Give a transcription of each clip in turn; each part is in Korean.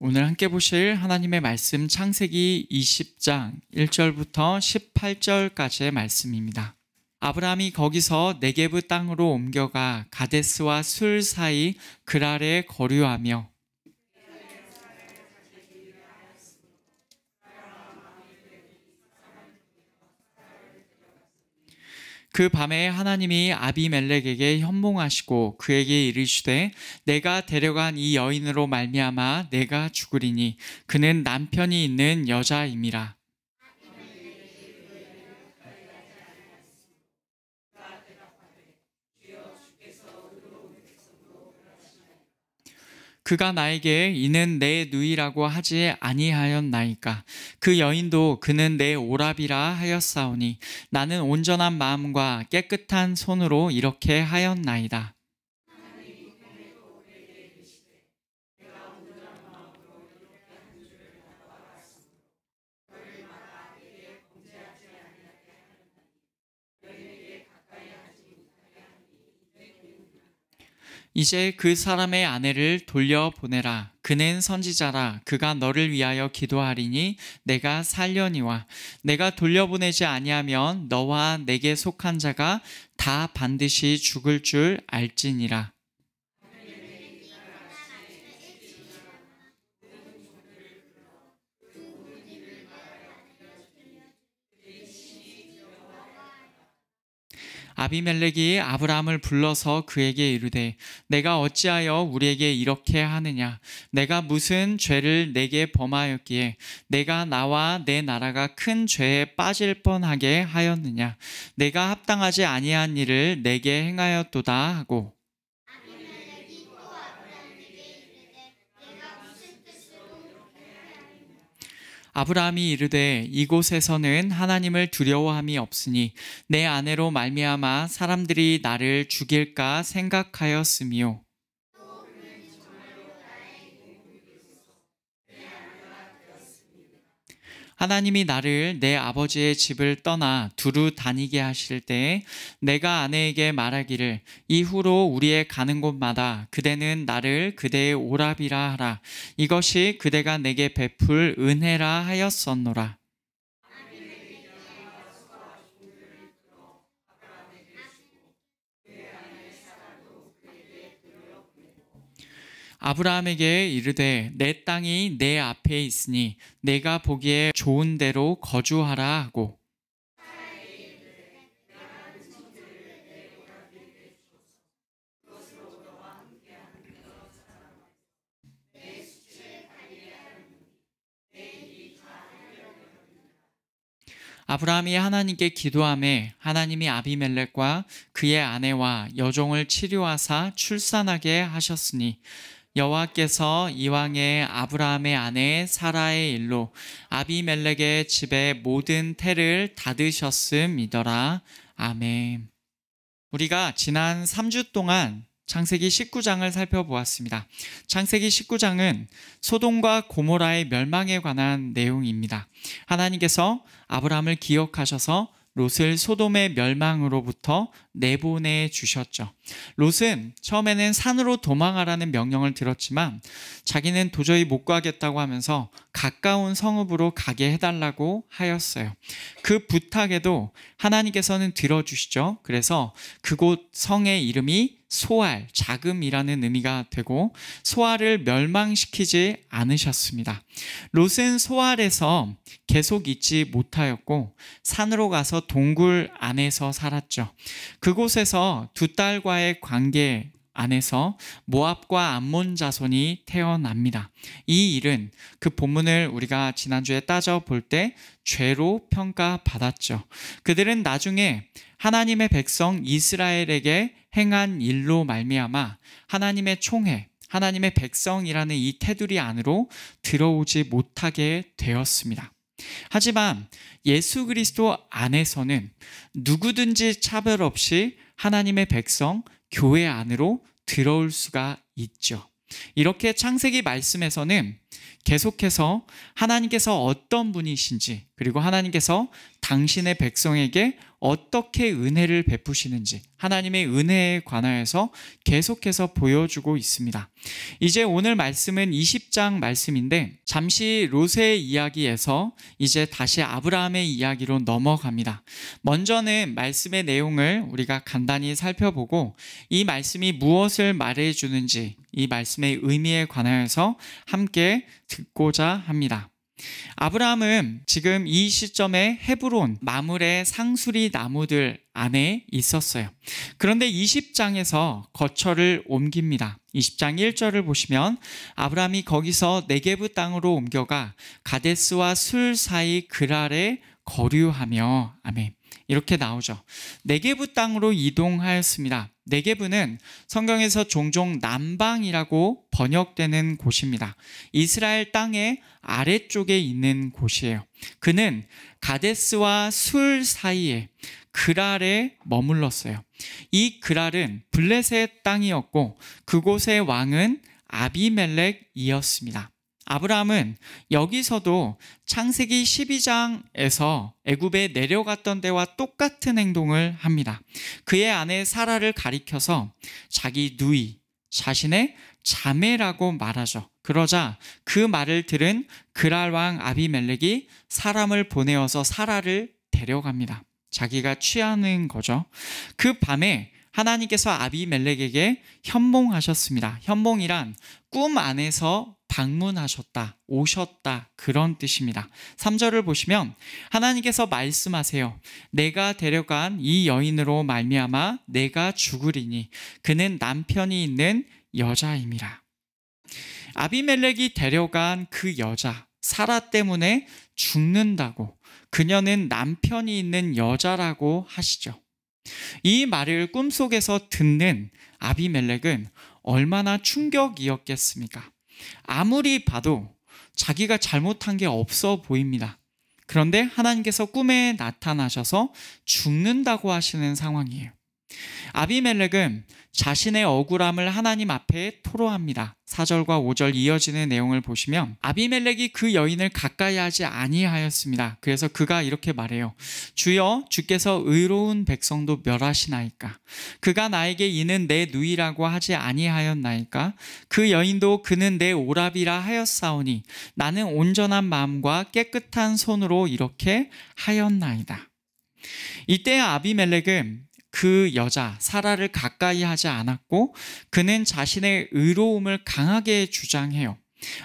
오늘 함께 보실 하나님의 말씀 창세기 20장 1절부터 18절까지의 말씀입니다. 아브라함이 거기서 네게브 땅으로 옮겨가 가데스와 술 사이 그랄에 거류하며 그 밤에 하나님이 아비멜렉에게 현몽하시고 그에게 이르시되 내가 데려간 이 여인으로 말미암아 내가 죽으리니 그는 남편이 있는 여자임이라. 그가 나에게 이는 내 누이라고 하지 아니하였나이까. 그 여인도 그는 내 오랍이라 하였사오니 나는 온전한 마음과 깨끗한 손으로 이렇게 하였나이다. 이제 그 사람의 아내를 돌려보내라. 그는 선지자라. 그가 너를 위하여 기도하리니 내가 살려니와 내가 돌려보내지 아니하면 너와 내게 속한 자가 다 반드시 죽을 줄 알지니라. 아비멜렉이 아브라함을 불러서 그에게 이르되 내가 어찌하여 우리에게 이렇게 하느냐. 내가 무슨 죄를 내게 범하였기에 내가 나와 내 나라가 큰 죄에 빠질 뻔하게 하였느냐. 내가 합당하지 아니한 일을 내게 행하였도다 하고 아브라함이 이르되 이곳에서는 하나님을 두려워함이 없으니 내 아내로 말미암아 사람들이 나를 죽일까 생각하였으며 하나님이 나를 내 아버지의 집을 떠나 두루 다니게 하실 때에 내가 아내에게 말하기를 이후로 우리의 가는 곳마다 그대는 나를 그대의 오랍이라 하라. 이것이 그대가 내게 베풀 은혜라 하였었노라. 아브라함에게 이르되 내 땅이 내 앞에 있으니 내가 보기에 좋은 데로 거주하라 하고 아브라함이 하나님께 기도하매 하나님이 아비멜렉과 그의 아내와 여종을 치료하사 출산하게 하셨으니 여호와께서 이왕에 아브라함의 아내 사라의 일로 아비멜렉의 집의 모든 태를 닫으셨음이더라. 아멘. 우리가 지난 3주 동안 창세기 19장을 살펴보았습니다. 창세기 19장은 소돔과 고모라의 멸망에 관한 내용입니다. 하나님께서 아브라함을 기억하셔서 롯을 소돔의 멸망으로부터 내보내 주셨죠. 롯은 처음에는 산으로 도망하라는 명령을 들었지만 자기는 도저히 못 가겠다고 하면서 가까운 성읍으로 가게 해달라고 하였어요. 그 부탁에도 하나님께서는 들어주시죠. 그래서 그곳 성의 이름이 소알, 자금이라는 의미가 되고 소알을 멸망시키지 않으셨습니다. 롯은 소알에서 계속 있지 못하였고 산으로 가서 동굴 안에서 살았죠. 그곳에서 두 딸과의 관계 안에서 모압과 암몬 자손이 태어납니다. 이 일은 그 본문을 우리가 지난주에 따져볼 때 죄로 평가받았죠. 그들은 나중에 하나님의 백성 이스라엘에게 행한 일로 말미암아 하나님의 총회, 하나님의 백성이라는 이 테두리 안으로 들어오지 못하게 되었습니다. 하지만 예수 그리스도 안에서는 누구든지 차별 없이 하나님의 백성, 교회 안으로 들어올 수가 있죠. 이렇게 창세기 말씀에서는 계속해서 하나님께서 어떤 분이신지 그리고 하나님께서 당신의 백성에게 어떻게 은혜를 베푸시는지 하나님의 은혜에 관하여서 계속해서 보여주고 있습니다. 이제 오늘 말씀은 20장 말씀인데 잠시 롯의 이야기에서 이제 다시 아브라함의 이야기로 넘어갑니다. 먼저는 말씀의 내용을 우리가 간단히 살펴보고 이 말씀이 무엇을 말해주는지 이 말씀의 의미에 관하여서 함께 듣고자 합니다. 아브라함은 지금 이 시점에 헤브론 마물의 상수리 나무들 안에 있었어요. 그런데 20장에서 거처를 옮깁니다. 20장 1절을 보시면 아브라함이 거기서 네게브 땅으로 옮겨가 가데스와 술 사이 그랄에 거류하며 아멘. 이렇게 나오죠. 네게브 땅으로 이동하였습니다. 네게브는 성경에서 종종 남방이라고 번역되는 곳입니다. 이스라엘 땅의 아래쪽에 있는 곳이에요. 그는 가데스와 술 사이에 그랄에 머물렀어요. 이 그랄은 블레셋 땅이었고 그곳의 왕은 아비멜렉이었습니다. 아브라함은 여기서도 창세기 12장에서 애굽에 내려갔던 때와 똑같은 행동을 합니다. 그의 아내 사라를 가리켜서 자기 누이, 자신의 자매라고 말하죠. 그러자 그 말을 들은 그랄 왕 아비멜렉이 사람을 보내어서 사라를 데려갑니다. 자기가 취하는 거죠. 그 밤에 하나님께서 아비멜렉에게 현몽하셨습니다. 현몽이란 꿈 안에서 방문하셨다, 오셨다 그런 뜻입니다. 3절을 보시면 하나님께서 말씀하세요. 내가 데려간 이 여인으로 말미암아 내가 죽으리니 그는 남편이 있는 여자임이라. 아비멜렉이 데려간 그 여자 사라 때문에 죽는다고 그녀는 남편이 있는 여자라고 하시죠. 이 말을 꿈속에서 듣는 아비멜렉은 얼마나 충격이었겠습니까? 아무리 봐도 자기가 잘못한 게 없어 보입니다. 그런데 하나님께서 꿈에 나타나셔서 죽는다고 하시는 상황이에요. 아비멜렉은 자신의 억울함을 하나님 앞에 토로합니다. 4절과 5절 이어지는 내용을 보시면 아비멜렉이 그 여인을 가까이 하지 아니하였습니다. 그래서 그가 이렇게 말해요. 주여 주께서 의로운 백성도 멸하시나이까? 그가 나에게 이는 내 누이라고 하지 아니하였나이까? 그 여인도 그는 내 오랍이라 하였사오니 나는 온전한 마음과 깨끗한 손으로 이렇게 하였나이다. 이때 아비멜렉은 그 여자 사라를 가까이 하지 않았고 그는 자신의 의로움을 강하게 주장해요.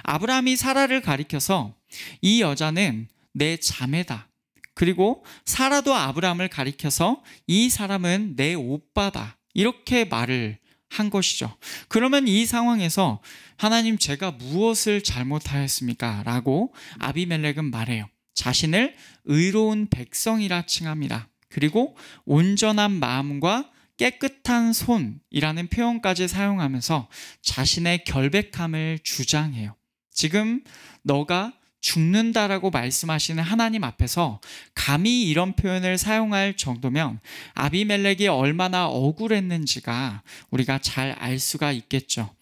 아브라함이 사라를 가리켜서 이 여자는 내 자매다. 그리고 사라도 아브라함을 가리켜서 이 사람은 내 오빠다. 이렇게 말을 한 것이죠. 그러면 이 상황에서 하나님 제가 무엇을 잘못하였습니까? 라고 아비멜렉은 말해요. 자신을 의로운 백성이라 칭합니다. 그리고 온전한 마음과 깨끗한 손이라는 표현까지 사용하면서 자신의 결백함을 주장해요. 지금 너가 죽는다라고 말씀하시는 하나님 앞에서 감히 이런 표현을 사용할 정도면 아비멜렉이 얼마나 억울했는지가 우리가 잘 알 수가 있겠죠.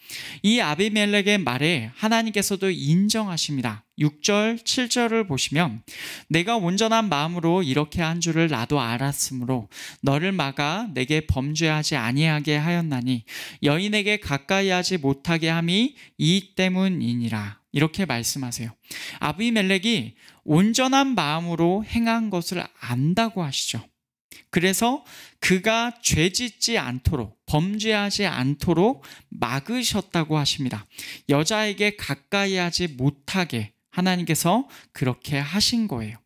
이 아비멜렉의 말에 하나님께서도 인정하십니다. 6절, 7절을 보시면 내가 온전한 마음으로 이렇게 한 줄을 나도 알았으므로 너를 막아 내게 범죄하지 아니하게 하였나니 여인에게 가까이 하지 못하게 함이 이 때문이니라. 이렇게 말씀하세요. 아비멜렉이 온전한 마음으로 행한 것을 안다고 하시죠. 그래서 그가 죄짓지 않도록 범죄하지 않도록 막으셨다고 하십니다. 여자에게 가까이 하지 못하게 하나님께서 그렇게 하신 거예요.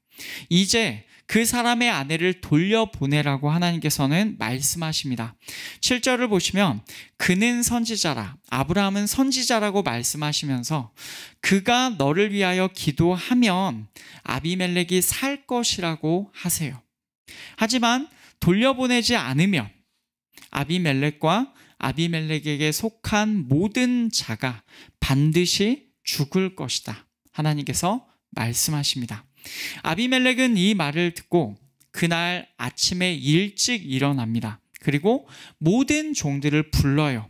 이제 그 사람의 아내를 돌려보내라고 하나님께서는 말씀하십니다. 7절을 보시면 그는 선지자라, 아브라함은 선지자라고 말씀하시면서 그가 너를 위하여 기도하면 아비멜렉이 살 것이라고 하세요. 하지만 돌려보내지 않으면 아비멜렉과 아비멜렉에게 속한 모든 자가 반드시 죽을 것이다. 하나님께서 말씀하십니다. 아비멜렉은 이 말을 듣고 그날 아침에 일찍 일어납니다. 그리고 모든 종들을 불러요.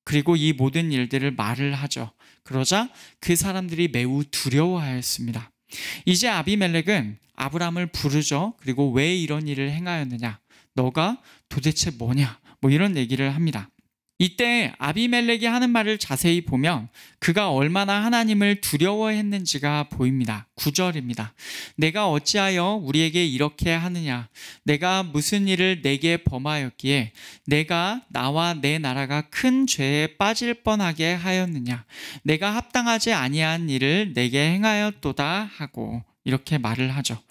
그리고 이 모든 일들을 말을 하죠. 그러자 그 사람들이 매우 두려워하였습니다. 이제 아비멜렉은 아브라함을 부르죠. 그리고 왜 이런 일을 행하였느냐? 너가 도대체 뭐냐? 뭐 이런 얘기를 합니다. 이때 아비멜렉이 하는 말을 자세히 보면 그가 얼마나 하나님을 두려워했는지가 보입니다. 9절입니다. 내가 어찌하여 우리에게 이렇게 하느냐? 내가 무슨 일을 내게 범하였기에 내가 나와 내 나라가 큰 죄에 빠질 뻔하게 하였느냐? 내가 합당하지 아니한 일을 내게 행하였도다 하고 이렇게 말을 하죠.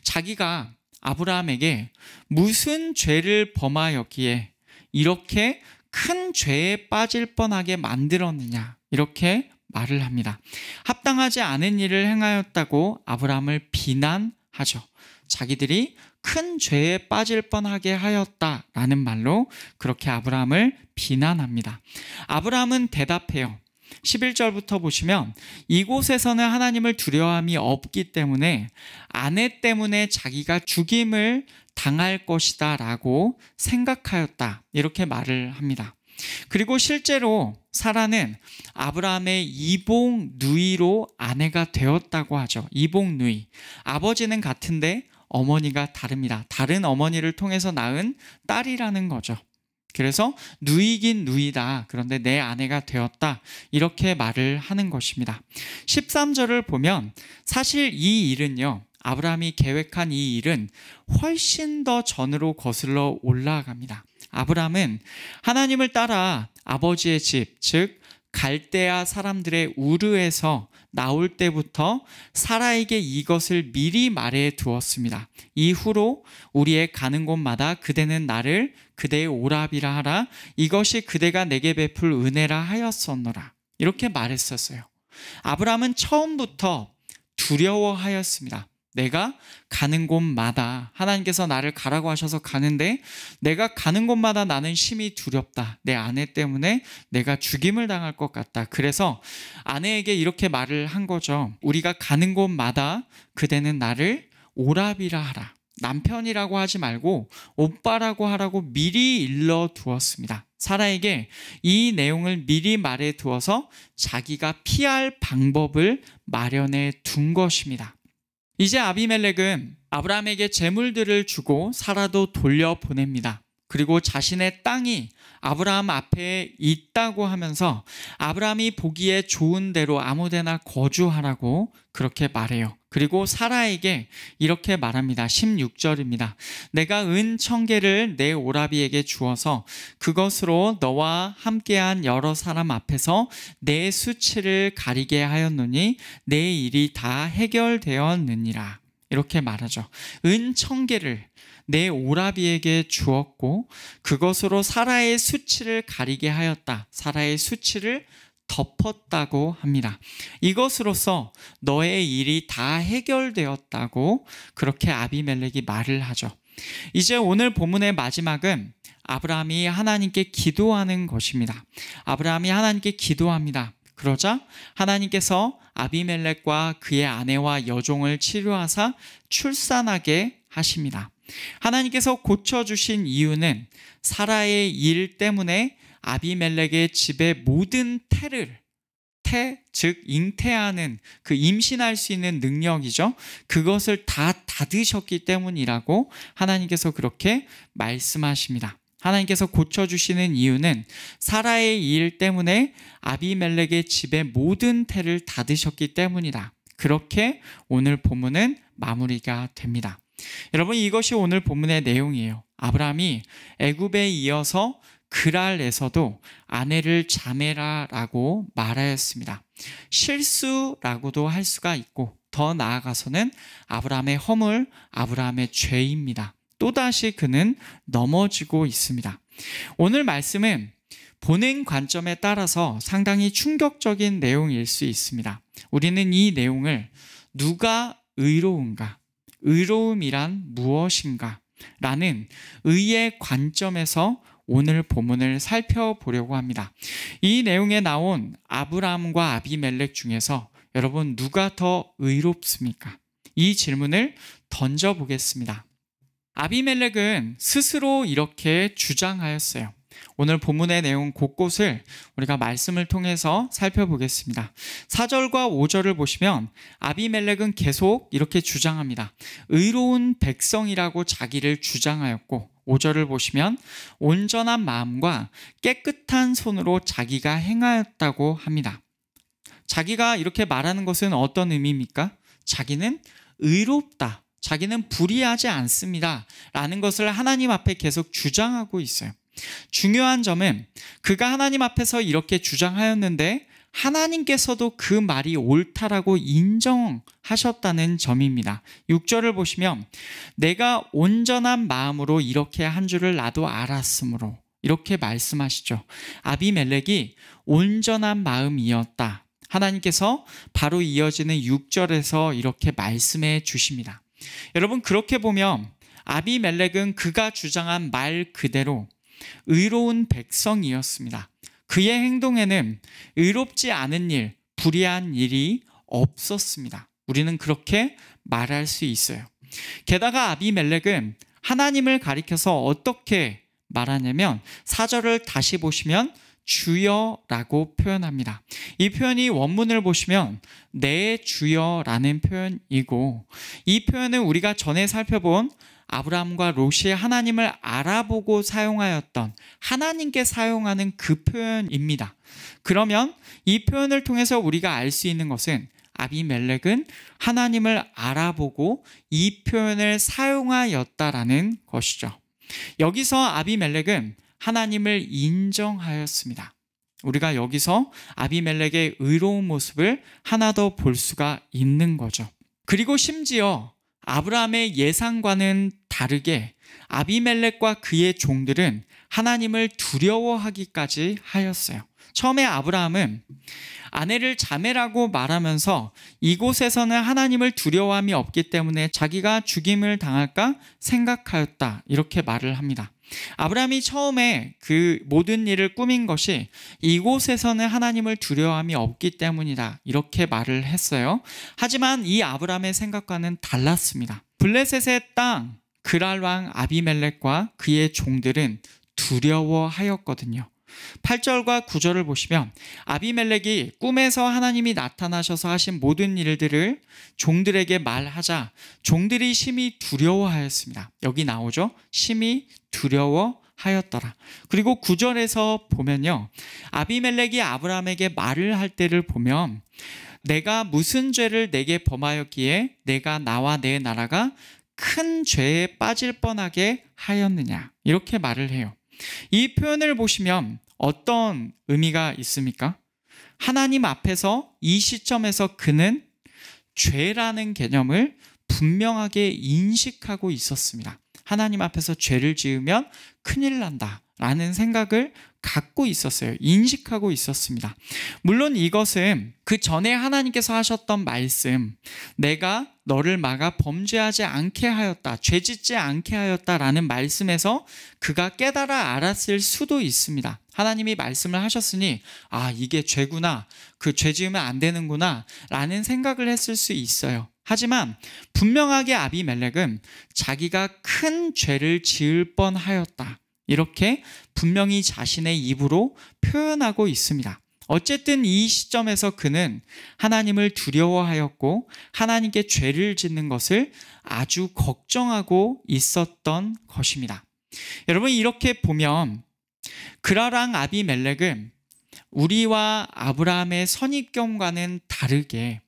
자기가 아브라함에게 무슨 죄를 범하였기에 이렇게 큰 죄에 빠질 뻔하게 만들었느냐 이렇게 말을 합니다. 합당하지 않은 일을 행하였다고 아브라함을 비난하죠. 자기들이 큰 죄에 빠질 뻔하게 하였다라는 말로 그렇게 아브라함을 비난합니다. 아브라함은 대답해요. 11절부터 보시면 이곳에서는 하나님을 두려워함이 없기 때문에 아내 때문에 자기가 죽임을 당할 것이다 라고 생각하였다 이렇게 말을 합니다. 그리고 실제로 사라는 아브라함의 이복 누이로 아내가 되었다고 하죠. 이복 누이. 아버지는 같은데 어머니가 다릅니다. 다른 어머니를 통해서 낳은 딸이라는 거죠. 그래서 누이긴 누이다. 그런데 내 아내가 되었다. 이렇게 말을 하는 것입니다. 13절을 보면 사실 이 일은요. 아브라함이 계획한 이 일은 훨씬 더 전으로 거슬러 올라갑니다. 아브라함은 하나님을 따라 아버지의 집, 즉 갈대아 사람들의 우르에서 나올 때부터 사라에게 이것을 미리 말해 두었습니다. 이후로 우리의 가는 곳마다 그대는 나를 그대의 오라비라 하라. 이것이 그대가 내게 베풀 은혜라 하였었노라. 이렇게 말했었어요. 아브라함은 처음부터 두려워하였습니다. 내가 가는 곳마다 하나님께서 나를 가라고 하셔서 가는데 내가 가는 곳마다 나는 심히 두렵다. 내 아내 때문에 내가 죽임을 당할 것 같다. 그래서 아내에게 이렇게 말을 한 거죠. 우리가 가는 곳마다 그대는 나를 오라비라 하라. 남편이라고 하지 말고 오빠라고 하라고 미리 일러 두었습니다. 사라에게 이 내용을 미리 말해 두어서 자기가 피할 방법을 마련해 둔 것입니다. 이제 아비멜렉은 아브라함에게 재물들을 주고 사라도 돌려보냅니다. 그리고 자신의 땅이 아브라함 앞에 있다고 하면서 아브라함이 보기에 좋은 대로 아무데나 거주하라고 그렇게 말해요. 그리고 사라에게 이렇게 말합니다. 16절입니다. 내가 은 1000개를 내 오라비에게 주어서 그것으로 너와 함께한 여러 사람 앞에서 내 수치를 가리게 하였노니 내 일이 다 해결되었느니라. 이렇게 말하죠. 은 1000개를 내 오라비에게 주었고 그것으로 사라의 수치를 가리게 하였다. 사라의 수치를 덮었다고 합니다. 이것으로써 너의 일이 다 해결되었다고 그렇게 아비멜렉이 말을 하죠. 이제 오늘 본문의 마지막은 아브라함이 하나님께 기도하는 것입니다. 아브라함이 하나님께 기도합니다. 그러자 하나님께서 아비멜렉과 그의 아내와 여종을 치료하사 출산하게 하십니다. 하나님께서 고쳐주신 이유는 사라의 일 때문에 아비멜렉의 집의 모든 즉 잉태하는 그 임신할 수 있는 능력이죠. 그것을 다 닫으셨기 때문이라고 하나님께서 그렇게 말씀하십니다. 하나님께서 고쳐주시는 이유는 사라의 일 때문에 아비멜렉의 집의 모든 태를 닫으셨기 때문이다. 그렇게 오늘 본문은 마무리가 됩니다. 여러분, 이것이 오늘 본문의 내용이에요. 아브라함이 애굽에 이어서 그랄에서도 아내를 자매라라고 말하였습니다. 실수라고도 할 수가 있고 더 나아가서는 아브라함의 허물, 아브라함의 죄입니다. 또다시 그는 넘어지고 있습니다. 오늘 말씀은 보는 관점에 따라서 상당히 충격적인 내용일 수 있습니다. 우리는 이 내용을 누가 의로운가? 의로움이란 무엇인가? 라는 의의 관점에서 오늘 본문을 살펴보려고 합니다. 이 내용에 나온 아브라함과 아비멜렉 중에서 여러분 누가 더 의롭습니까? 이 질문을 던져보겠습니다. 아비멜렉은 스스로 이렇게 주장하였어요. 오늘 본문의 내용 곳곳을 우리가 말씀을 통해서 살펴보겠습니다. 4절과 5절을 보시면 아비멜렉은 계속 이렇게 주장합니다. 의로운 백성이라고 자기를 주장하였고, 5절을 보시면 온전한 마음과 깨끗한 손으로 자기가 행하였다고 합니다. 자기가 이렇게 말하는 것은 어떤 의미입니까? 자기는 의롭다, 자기는 불의하지 않습니다 라는 것을 하나님 앞에 계속 주장하고 있어요. 중요한 점은 그가 하나님 앞에서 이렇게 주장하였는데 하나님께서도 그 말이 옳다라고 인정하셨다는 점입니다. 6절을 보시면 내가 온전한 마음으로 이렇게 한 줄을 나도 알았으므로, 이렇게 말씀하시죠. 아비멜렉이 온전한 마음이었다. 하나님께서 바로 이어지는 6절에서 이렇게 말씀해 주십니다. 여러분, 그렇게 보면 아비멜렉은 그가 주장한 말 그대로 의로운 백성이었습니다. 그의 행동에는 의롭지 않은 일, 불의한 일이 없었습니다. 우리는 그렇게 말할 수 있어요. 게다가 아비멜렉은 하나님을 가리켜서 어떻게 말하냐면 4절을 다시 보시면 주여라고 표현합니다. 이 표현이 원문을 보시면 내 주여라는 표현이고, 이 표현은 우리가 전에 살펴본 아브라함과 롯이 하나님을 알아보고 사용하였던, 하나님께 사용하는 그 표현입니다. 그러면 이 표현을 통해서 우리가 알 수 있는 것은 아비멜렉은 하나님을 알아보고 이 표현을 사용하였다라는 것이죠. 여기서 아비멜렉은 하나님을 인정하였습니다. 우리가 여기서 아비멜렉의 의로운 모습을 하나 더 볼 수가 있는 거죠. 그리고 심지어 아브라함의 예상과는 다르게 아비멜렉과 그의 종들은 하나님을 두려워하기까지 하였어요. 처음에 아브라함은 아내를 자매라고 말하면서 이곳에서는 하나님을 두려워함이 없기 때문에 자기가 죽임을 당할까 생각하였다, 이렇게 말을 합니다. 아브라함이 처음에 그 모든 일을 꾸민 것이 이곳에서는 하나님을 두려워함이 없기 때문이다, 이렇게 말을 했어요. 하지만 이 아브라함의 생각과는 달랐습니다. 블레셋의 땅 그랄 왕 아비멜렉과 그의 종들은 두려워하였거든요. 8절과 9절을 보시면 아비멜렉이 꿈에서 하나님이 나타나셔서 하신 모든 일들을 종들에게 말하자 종들이 심히 두려워하였습니다. 여기 나오죠? 심히 두려워하였더라. 그리고 9절에서 보면요, 아비멜렉이 아브라함에게 말을 할 때를 보면 내가 무슨 죄를 내게 범하였기에 내가 나와 내 나라가 큰 죄에 빠질 뻔하게 하였느냐, 이렇게 말을 해요. 이 표현을 보시면 어떤 의미가 있습니까? 하나님 앞에서 이 시점에서 그는 죄라는 개념을 분명하게 인식하고 있었습니다. 하나님 앞에서 죄를 지으면 큰일 난다 라는 생각을 갖고 있었어요. 인식하고 있었습니다. 물론 이것은 그 전에 하나님께서 하셨던 말씀, 내가 너를 막아 범죄하지 않게 하였다, 죄짓지 않게 하였다라는 말씀에서 그가 깨달아 알았을 수도 있습니다. 하나님이 말씀을 하셨으니 이게 죄구나, 그 죄 지으면 안 되는구나 라는 생각을 했을 수 있어요. 하지만 분명하게 아비멜렉은 자기가 큰 죄를 지을 뻔하였다, 이렇게 분명히 자신의 입으로 표현하고 있습니다. 어쨌든 이 시점에서 그는 하나님을 두려워하였고 하나님께 죄를 짓는 것을 아주 걱정하고 있었던 것입니다. 여러분, 이렇게 보면 그랄 왕 아비멜렉은 우리와 아브라함의 선입견과는 다르게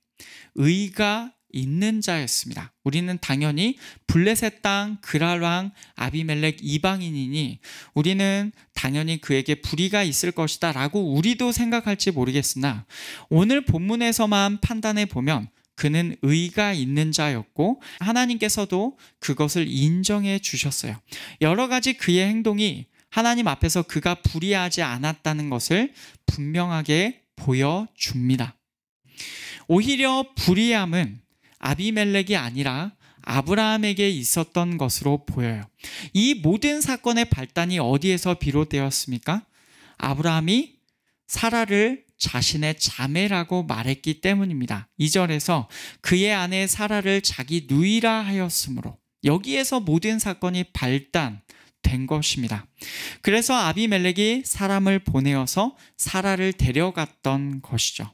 의가 있는 자였습니다. 우리는 당연히 블레셋 땅 그랄 왕 아비멜렉 이방인이니 우리는 당연히 그에게 불의가 있을 것이다 라고 우리도 생각할지 모르겠으나 오늘 본문에서만 판단해 보면 그는 의가 있는 자였고 하나님께서도 그것을 인정해 주셨어요. 여러 가지 그의 행동이 하나님 앞에서 그가 불의하지 않았다는 것을 분명하게 보여줍니다. 오히려 불의함은 아비멜렉이 아니라 아브라함에게 있었던 것으로 보여요. 이 모든 사건의 발단이 어디에서 비롯되었습니까? 아브라함이 사라를 자신의 자매라고 말했기 때문입니다. 2절에서 그의 아내 사라를 자기 누이라 하였으므로, 여기에서 모든 사건이 발단, 된 것입니다. 그래서 아비멜렉이 사람을 보내어서 사라를 데려갔던 것이죠.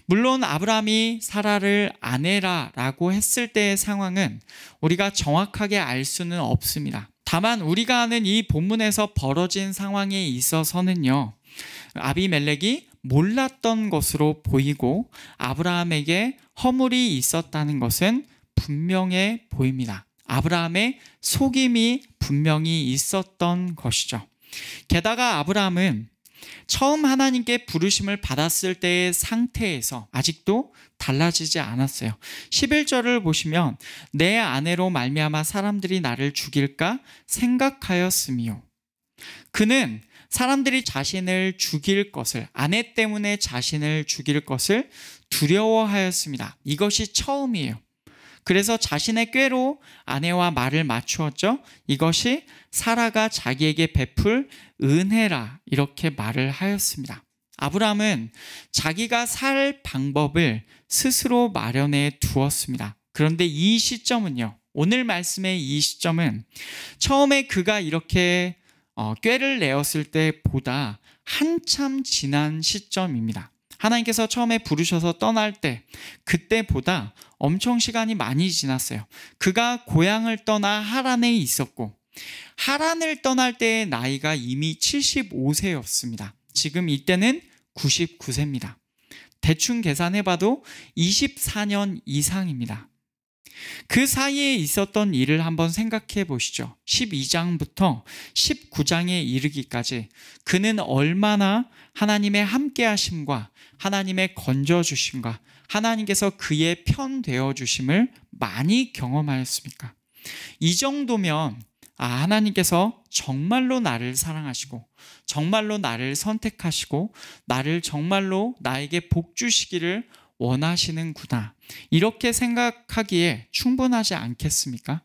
물론 아브라함이 사라를 아내라라고 했을 때의 상황은 우리가 정확하게 알 수는 없습니다. 다만 우리가 아는 이 본문에서 벌어진 상황에 있어서는요, 아비멜렉이 몰랐던 것으로 보이고 아브라함에게 허물이 있었다는 것은 분명해 보입니다. 아브라함의 속임이 분명히 있었던 것이죠. 게다가 아브라함은 처음 하나님께 부르심을 받았을 때의 상태에서 아직도 달라지지 않았어요. 11절을 보시면 내 아내로 말미암아 사람들이 나를 죽일까 생각하였으며, 그는 사람들이 자신을 죽일 것을, 아내 때문에 자신을 죽일 것을 두려워하였습니다. 이것이 처음이에요. 그래서 자신의 꾀로 아내와 말을 맞추었죠. 이것이 사라가 자기에게 베풀 은혜라, 이렇게 말을 하였습니다. 아브라함은 자기가 살 방법을 스스로 마련해 두었습니다. 그런데 이 시점은요, 오늘 말씀의 이 시점은 처음에 그가 이렇게 꾀를 내었을 때보다 한참 지난 시점입니다. 하나님께서 처음에 부르셔서 떠날 때, 그때보다 엄청 시간이 많이 지났어요. 그가 고향을 떠나 하란에 있었고, 하란을 떠날 때의 나이가 이미 75세였습니다. 지금 이때는 99세입니다. 대충 계산해봐도 24년 이상입니다. 그 사이에 있었던 일을 한번 생각해 보시죠. 12장부터 19장에 이르기까지 그는 얼마나 하나님의 함께하심과 하나님의 건져주심과 하나님께서 그의 편 되어주심을 많이 경험하였습니까? 이 정도면 하나님께서 정말로 나를 사랑하시고 정말로 나를 선택하시고 나를 정말로 나에게 복 주시기를 원하시는구나, 이렇게 생각하기에 충분하지 않겠습니까?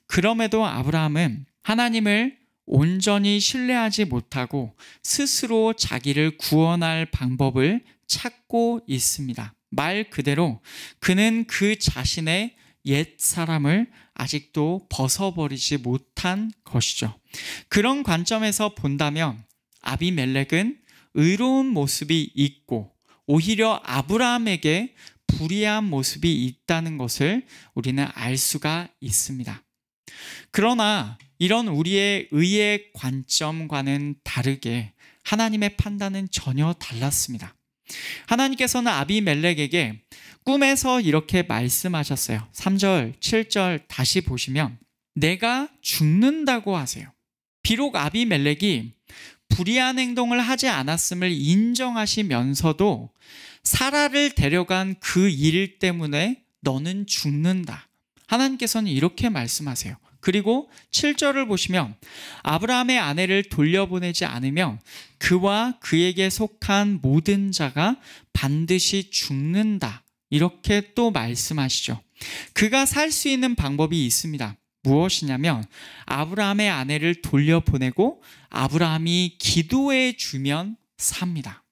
그럼에도 아브라함은 하나님을 온전히 신뢰하지 못하고 스스로 자기를 구원할 방법을 찾고 있습니다. 말 그대로 그는 그 자신의 옛 사람을 아직도 벗어버리지 못한 것이죠. 그런 관점에서 본다면 아비멜렉은 의로운 모습이 있고 오히려 아브라함에게 불의한 모습이 있다는 것을 우리는 알 수가 있습니다. 그러나 이런 우리의 의의 관점과는 다르게 하나님의 판단은 전혀 달랐습니다. 하나님께서는 아비멜렉에게 꿈에서 이렇게 말씀하셨어요. 3절, 7절 다시 보시면 내가 죽는다고 하세요. 비록 아비멜렉이 불의한 행동을 하지 않았음을 인정하시면서도 사라를 데려간 그 일 때문에 너는 죽는다, 하나님께서는 이렇게 말씀하세요. 그리고 7절을 보시면 아브라함의 아내를 돌려보내지 않으면 그와 그에게 속한 모든 자가 반드시 죽는다, 이렇게 또 말씀하시죠. 그가 살 수 있는 방법이 있습니다. 무엇이냐면 아브라함의 아내를 돌려보내고 아브라함이 기도해 주면 삽니다.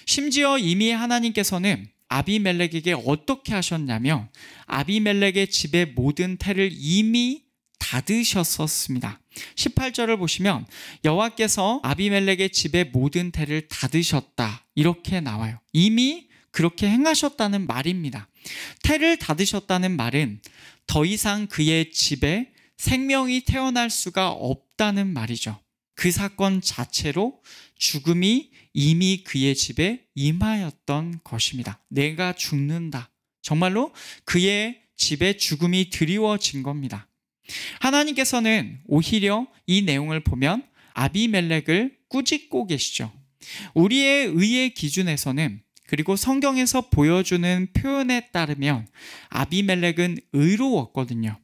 심지어 이미 하나님께서는 아비멜렉에게 어떻게 하셨냐면 아비멜렉의 집의 모든 태를 이미 닫으셨었습니다. 18절을 보시면 여호와께서 아비멜렉의 집의 모든 태를 닫으셨다, 이렇게 나와요. 이미 그렇게 행하셨다는 말입니다. 태를 닫으셨다는 말은 더 이상 그의 집에 생명이 태어날 수가 없다는 말이죠. 그 사건 자체로 죽음이 이미 그의 집에 임하였던 것입니다. 내가 죽는다. 정말로 그의 집에 죽음이 드리워진 겁니다. 하나님께서는 오히려 이 내용을 보면 아비멜렉을 꾸짖고 계시죠. 우리의 의의 기준에서는, 그리고 성경에서 보여주는 표현에 따르면 아비멜렉은 의로웠거든요.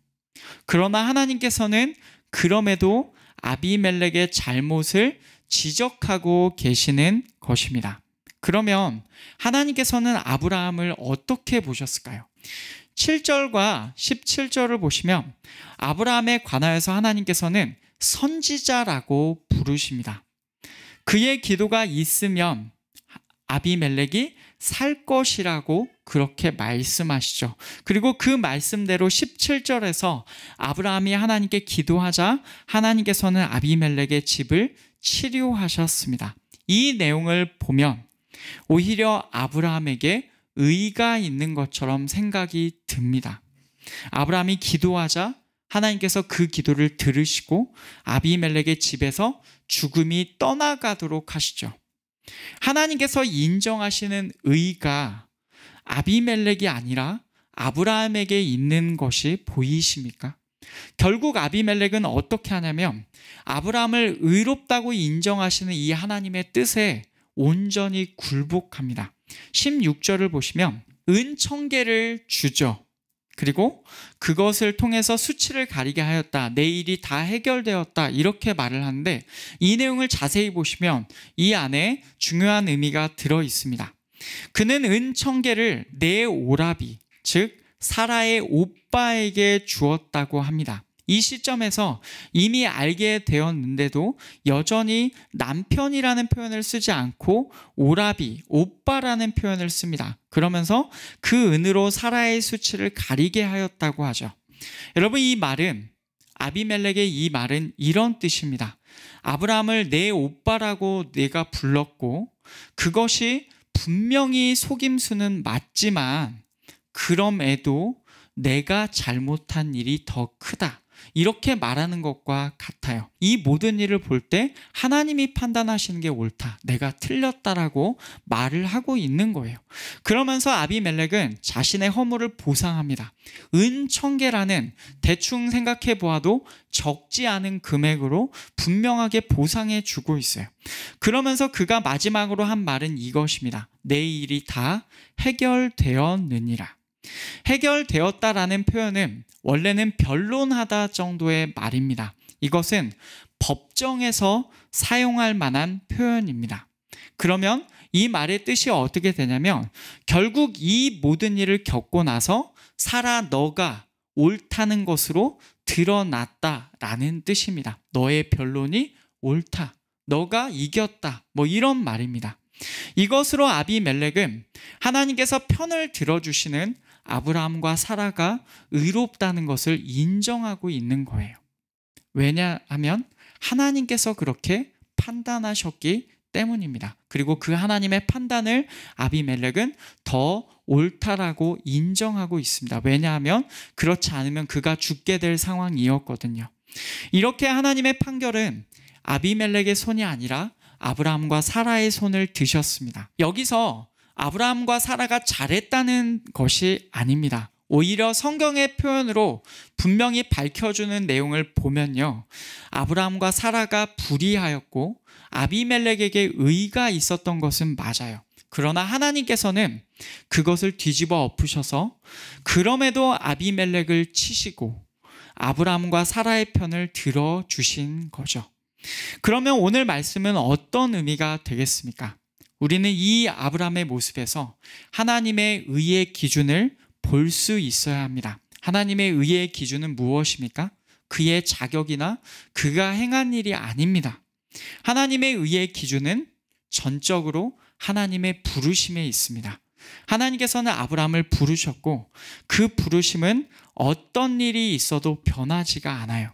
그러나 하나님께서는 그럼에도 아비멜렉의 잘못을 지적하고 계시는 것입니다. 그러면 하나님께서는 아브라함을 어떻게 보셨을까요? 7절과 17절을 보시면 아브라함에 관하여서 하나님께서는 선지자라고 부르십니다. 그의 기도가 있으면 아비멜렉이 살 것이라고 그렇게 말씀하시죠. 그리고 그 말씀대로 17절에서 아브라함이 하나님께 기도하자 하나님께서는 아비멜렉의 집을 치료하셨습니다. 이 내용을 보면 오히려 아브라함에게 의가 있는 것처럼 생각이 듭니다. 아브라함이 기도하자 하나님께서 그 기도를 들으시고 아비멜렉의 집에서 죽음이 떠나가도록 하시죠. 하나님께서 인정하시는 의가 아비멜렉이 아니라 아브라함에게 있는 것이 보이십니까? 결국 아비멜렉은 어떻게 하냐면 아브라함을 의롭다고 인정하시는 이 하나님의 뜻에 온전히 굴복합니다. 16절을 보시면 은청개를 주죠. 그리고 그것을 통해서 수치를 가리게 하였다. 내 일이 다 해결되었다. 이렇게 말을 하는데 이 내용을 자세히 보시면 이 안에 중요한 의미가 들어 있습니다. 그는 은청개를 내 오라비, 즉 사라의 오빠에게 주었다고 합니다. 이 시점에서 이미 알게 되었는데도 여전히 남편이라는 표현을 쓰지 않고 오라비, 오빠라는 표현을 씁니다. 그러면서 그 은으로 사라의 수치를 가리게 하였다고 하죠. 여러분, 이 말은 아비멜렉의 이 말은 이런 뜻입니다. 아브라함을 내 오빠라고 내가 불렀고 그것이 분명히 속임수는 맞지만 그럼에도 내가 잘못한 일이 더 크다. 이렇게 말하는 것과 같아요. 이 모든 일을 볼 때 하나님이 판단하시는 게 옳다. 내가 틀렸다라고 말을 하고 있는 거예요. 그러면서 아비멜렉은 자신의 허물을 보상합니다. 은청개라는 대충 생각해 보아도 적지 않은 금액으로 분명하게 보상해 주고 있어요. 그러면서 그가 마지막으로 한 말은 이것입니다. 내 일이 다 해결되었느니라. 해결되었다라는 표현은 원래는 변론하다 정도의 말입니다. 이것은 법정에서 사용할 만한 표현입니다. 그러면 이 말의 뜻이 어떻게 되냐면 결국 이 모든 일을 겪고 나서 사라 너가 옳다는 것으로 드러났다라는 뜻입니다. 너의 변론이 옳다. 너가 이겼다. 이런 말입니다. 이것으로 아비멜렉은 하나님께서 편을 들어주시는 아브라함과 사라가 의롭다는 것을 인정하고 있는 거예요. 왜냐하면 하나님께서 그렇게 판단하셨기 때문입니다. 그리고 그 하나님의 판단을 아비멜렉은 더 옳다라고 인정하고 있습니다. 왜냐하면 그렇지 않으면 그가 죽게 될 상황이었거든요. 이렇게 하나님의 판결은 아비멜렉의 손이 아니라 아브라함과 사라의 손을 드셨습니다. 여기서 아브라함과 사라가 잘했다는 것이 아닙니다. 오히려 성경의 표현으로 분명히 밝혀주는 내용을 보면요. 아브라함과 사라가 불의하였고 아비멜렉에게 의가 있었던 것은 맞아요. 그러나 하나님께서는 그것을 뒤집어 엎으셔서 그럼에도 아비멜렉을 치시고 아브라함과 사라의 편을 들어주신 거죠. 그러면 오늘 말씀은 어떤 의미가 되겠습니까? 우리는 이 아브라함의 모습에서 하나님의 의의 기준을 볼 수 있어야 합니다. 하나님의 의의 기준은 무엇입니까? 그의 자격이나 그가 행한 일이 아닙니다. 하나님의 의의 기준은 전적으로 하나님의 부르심에 있습니다. 하나님께서는 아브라함을 부르셨고 그 부르심은 어떤 일이 있어도 변하지가 않아요.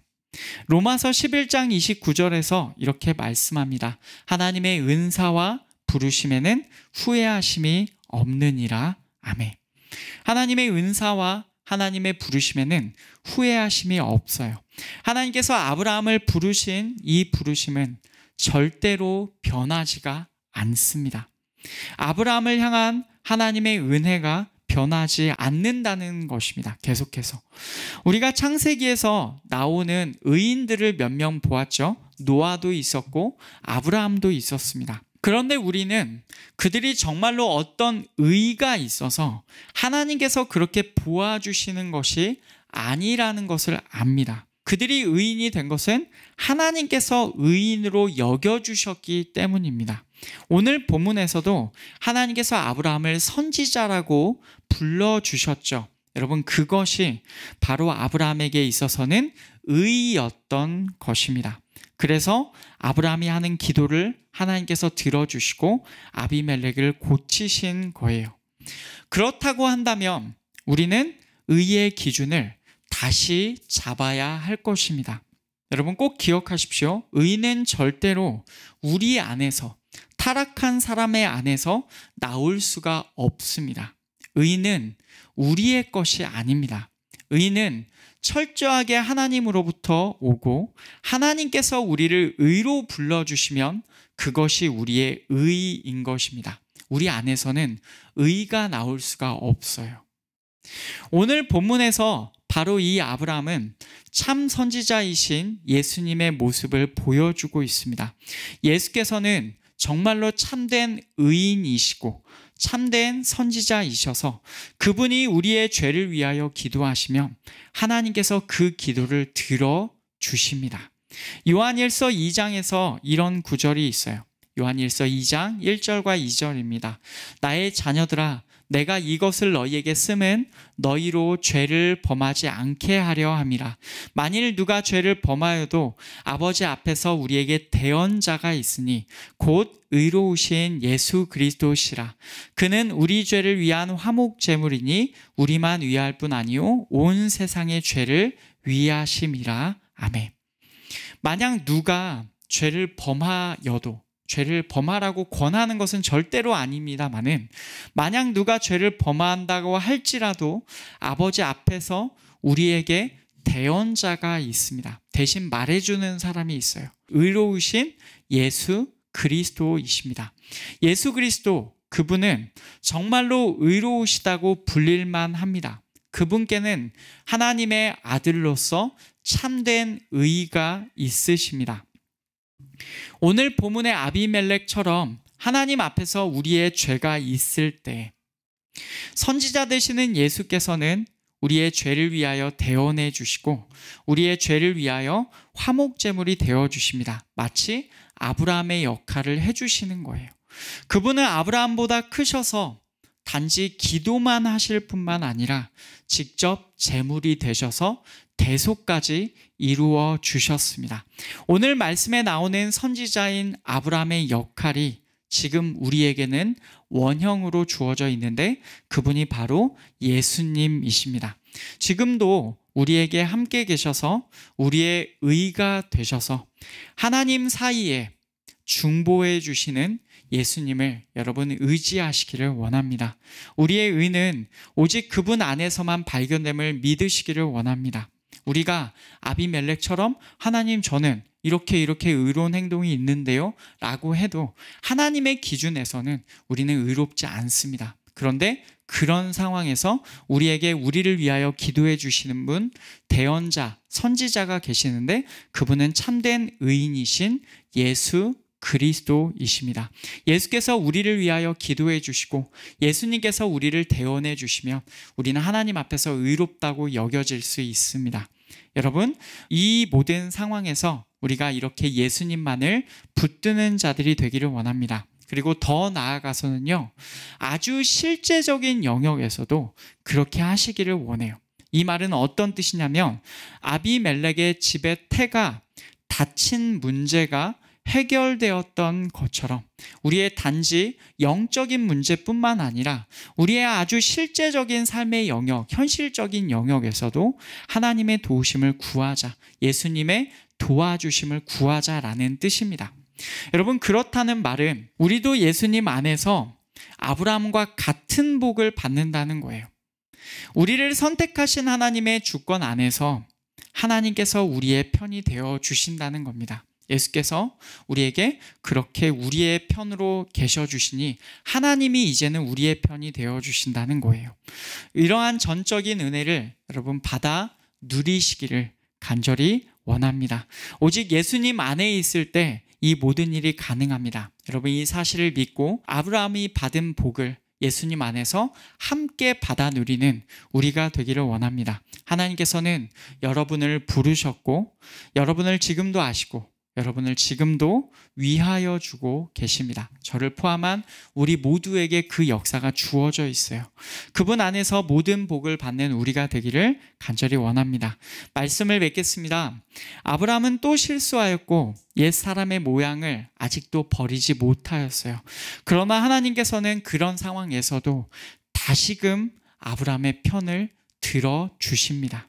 로마서 11장 29절에서 이렇게 말씀합니다. 하나님의 은사와 부르심에는 후회하심이 없느니라. 아멘. 하나님의 은사와 하나님의 부르심에는 후회하심이 없어요. 하나님께서 아브라함을 부르신 이 부르심은 절대로 변하지가 않습니다. 아브라함을 향한 하나님의 은혜가 변하지 않는다는 것입니다. 계속해서 우리가 창세기에서 나오는 의인들을 몇 명 보았죠. 노아도 있었고 아브라함도 있었습니다. 그런데 우리는 그들이 정말로 어떤 의가 있어서 하나님께서 그렇게 보아주시는 것이 아니라는 것을 압니다. 그들이 의인이 된 것은 하나님께서 의인으로 여겨주셨기 때문입니다. 오늘 본문에서도 하나님께서 아브라함을 선지자라고 불러주셨죠. 여러분, 그것이 바로 아브라함에게 있어서는 의였던 것입니다. 그래서 아브라함이 하는 기도를 하나님께서 들어주시고 아비멜렉을 고치신 거예요. 그렇다고 한다면 우리는 의의 기준을 다시 잡아야 할 것입니다. 여러분 꼭 기억하십시오. 의는 절대로 우리 안에서, 타락한 사람의 안에서 나올 수가 없습니다. 의는 우리의 것이 아닙니다. 의는 철저하게 하나님으로부터 오고 하나님께서 우리를 의로 불러주시면 그것이 우리의 의인 것입니다. 우리 안에서는 의가 나올 수가 없어요. 오늘 본문에서 바로 이 아브라함은 참 선지자이신 예수님의 모습을 보여주고 있습니다. 예수께서는 정말로 참된 의인이시고 참된 선지자이셔서 그분이 우리의 죄를 위하여 기도하시면 하나님께서 그 기도를 들어주십니다. 요한일서 2장에서 이런 구절이 있어요. 요한일서 2장 1절과 2절입니다. 나의 자녀들아, 내가 이것을 너희에게 쓰면 너희로 죄를 범하지 않게 하려 함이라. 만일 누가 죄를 범하여도 아버지 앞에서 우리에게 대언자가 있으니 곧 의로우신 예수 그리스도시라. 그는 우리 죄를 위한 화목 제물이니 우리만 위할 뿐 아니요 온 세상의 죄를 위하심이라. 아멘. 만약 누가 죄를 범하여도, 죄를 범하라고 권하는 것은 절대로 아닙니다만은 만약 누가 죄를 범한다고 할지라도 아버지 앞에서 우리에게 대언자가 있습니다. 대신 말해주는 사람이 있어요. 의로우신 예수 그리스도이십니다. 예수 그리스도, 그분은 정말로 의로우시다고 불릴만 합니다. 그분께는 하나님의 아들로서 참된 의가 있으십니다. 오늘 본문의 아비멜렉처럼 하나님 앞에서 우리의 죄가 있을 때 선지자 되시는 예수께서는 우리의 죄를 위하여 대언해 주시고 우리의 죄를 위하여 화목제물이 되어 주십니다. 마치 아브라함의 역할을 해주시는 거예요. 그분은 아브라함보다 크셔서 단지 기도만 하실 뿐만 아니라 직접 제물이 되셔서 대속까지 이루어 주셨습니다. 오늘 말씀에 나오는 선지자인 아브라함의 역할이 지금 우리에게는 원형으로 주어져 있는데 그분이 바로 예수님이십니다. 지금도 우리에게 함께 계셔서 우리의 의가 되셔서 하나님 사이에 중보해 주시는 예수님을 여러분 의지하시기를 원합니다. 우리의 의는 오직 그분 안에서만 발견됨을 믿으시기를 원합니다. 우리가 아비멜렉처럼 하나님 저는 이렇게 의로운 행동이 있는데요 라고 해도 하나님의 기준에서는 우리는 의롭지 않습니다. 그런데 그런 상황에서 우리에게 우리를 위하여 기도해 주시는 분, 대언자, 선지자가 계시는데 그분은 참된 의인이신 예수 그리스도이십니다. 예수께서 우리를 위하여 기도해 주시고 예수님께서 우리를 대언해 주시면 우리는 하나님 앞에서 의롭다고 여겨질 수 있습니다. 여러분, 이 모든 상황에서 우리가 이렇게 예수님만을 붙드는 자들이 되기를 원합니다. 그리고 더 나아가서는요, 아주 실제적인 영역에서도 그렇게 하시기를 원해요. 이 말은 어떤 뜻이냐면 아비멜렉의 집의 태가 닫힌 문제가 해결되었던 것처럼 우리의 단지 영적인 문제뿐만 아니라 우리의 아주 실제적인 삶의 영역, 현실적인 영역에서도 하나님의 도우심을 구하자, 예수님의 도와주심을 구하자라는 뜻입니다. 여러분, 그렇다는 말은 우리도 예수님 안에서 아브라함과 같은 복을 받는다는 거예요. 우리를 선택하신 하나님의 주권 안에서 하나님께서 우리의 편이 되어 주신다는 겁니다. 예수께서 우리에게 그렇게 우리의 편으로 계셔 주시니 하나님이 이제는 우리의 편이 되어 주신다는 거예요. 이러한 전적인 은혜를 여러분 받아 누리시기를 간절히 원합니다. 오직 예수님 안에 있을 때 이 모든 일이 가능합니다. 여러분, 이 사실을 믿고 아브라함이 받은 복을 예수님 안에서 함께 받아 누리는 우리가 되기를 원합니다. 하나님께서는 여러분을 부르셨고 여러분을 지금도 아시고 여러분을 지금도 위하여 주고 계십니다. 저를 포함한 우리 모두에게 그 역사가 주어져 있어요. 그분 안에서 모든 복을 받는 우리가 되기를 간절히 원합니다. 말씀을 맺겠습니다. 아브라함은 또 실수하였고 옛 사람의 모양을 아직도 버리지 못하였어요. 그러나 하나님께서는 그런 상황에서도 다시금 아브라함의 편을 들어주십니다.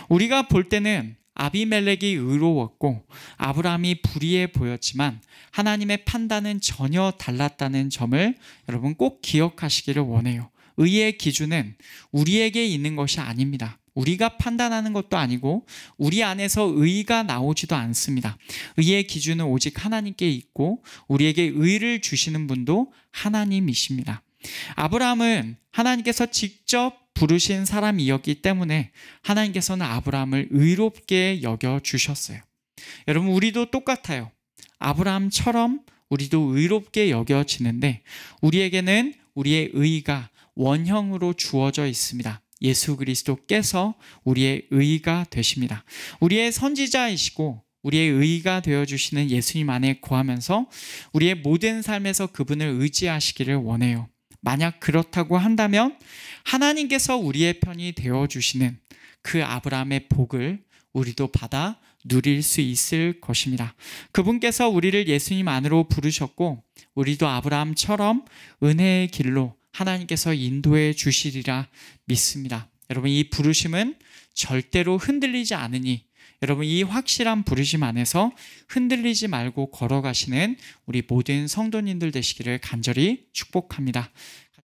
우리가 볼 때는 아비멜렉이 의로웠고 아브라함이 불의해 보였지만 하나님의 판단은 전혀 달랐다는 점을 여러분 꼭 기억하시기를 원해요. 의의 기준은 우리에게 있는 것이 아닙니다. 우리가 판단하는 것도 아니고 우리 안에서 의가 나오지도 않습니다. 의의 기준은 오직 하나님께 있고 우리에게 의를 주시는 분도 하나님이십니다. 아브라함은 하나님께서 직접 부르신 사람이었기 때문에 하나님께서는 아브라함을 의롭게 여겨주셨어요. 여러분, 우리도 똑같아요. 아브라함처럼 우리도 의롭게 여겨지는데 우리에게는 우리의 의가 원형으로 주어져 있습니다. 예수 그리스도께서 우리의 의가 되십니다. 우리의 선지자이시고 우리의 의가 되어주시는 예수님 안에 거하면서 우리의 모든 삶에서 그분을 의지하시기를 원해요. 만약 그렇다고 한다면 하나님께서 우리의 편이 되어주시는 그 아브라함의 복을 우리도 받아 누릴 수 있을 것입니다. 그분께서 우리를 예수님 안으로 부르셨고 우리도 아브라함처럼 은혜의 길로 하나님께서 인도해 주시리라 믿습니다. 여러분, 이 부르심은 절대로 흔들리지 않으니 여러분, 이 확실한 부르심 안에서 흔들리지 말고 걸어가시는 우리 모든 성도님들 되시기를 간절히 축복합니다.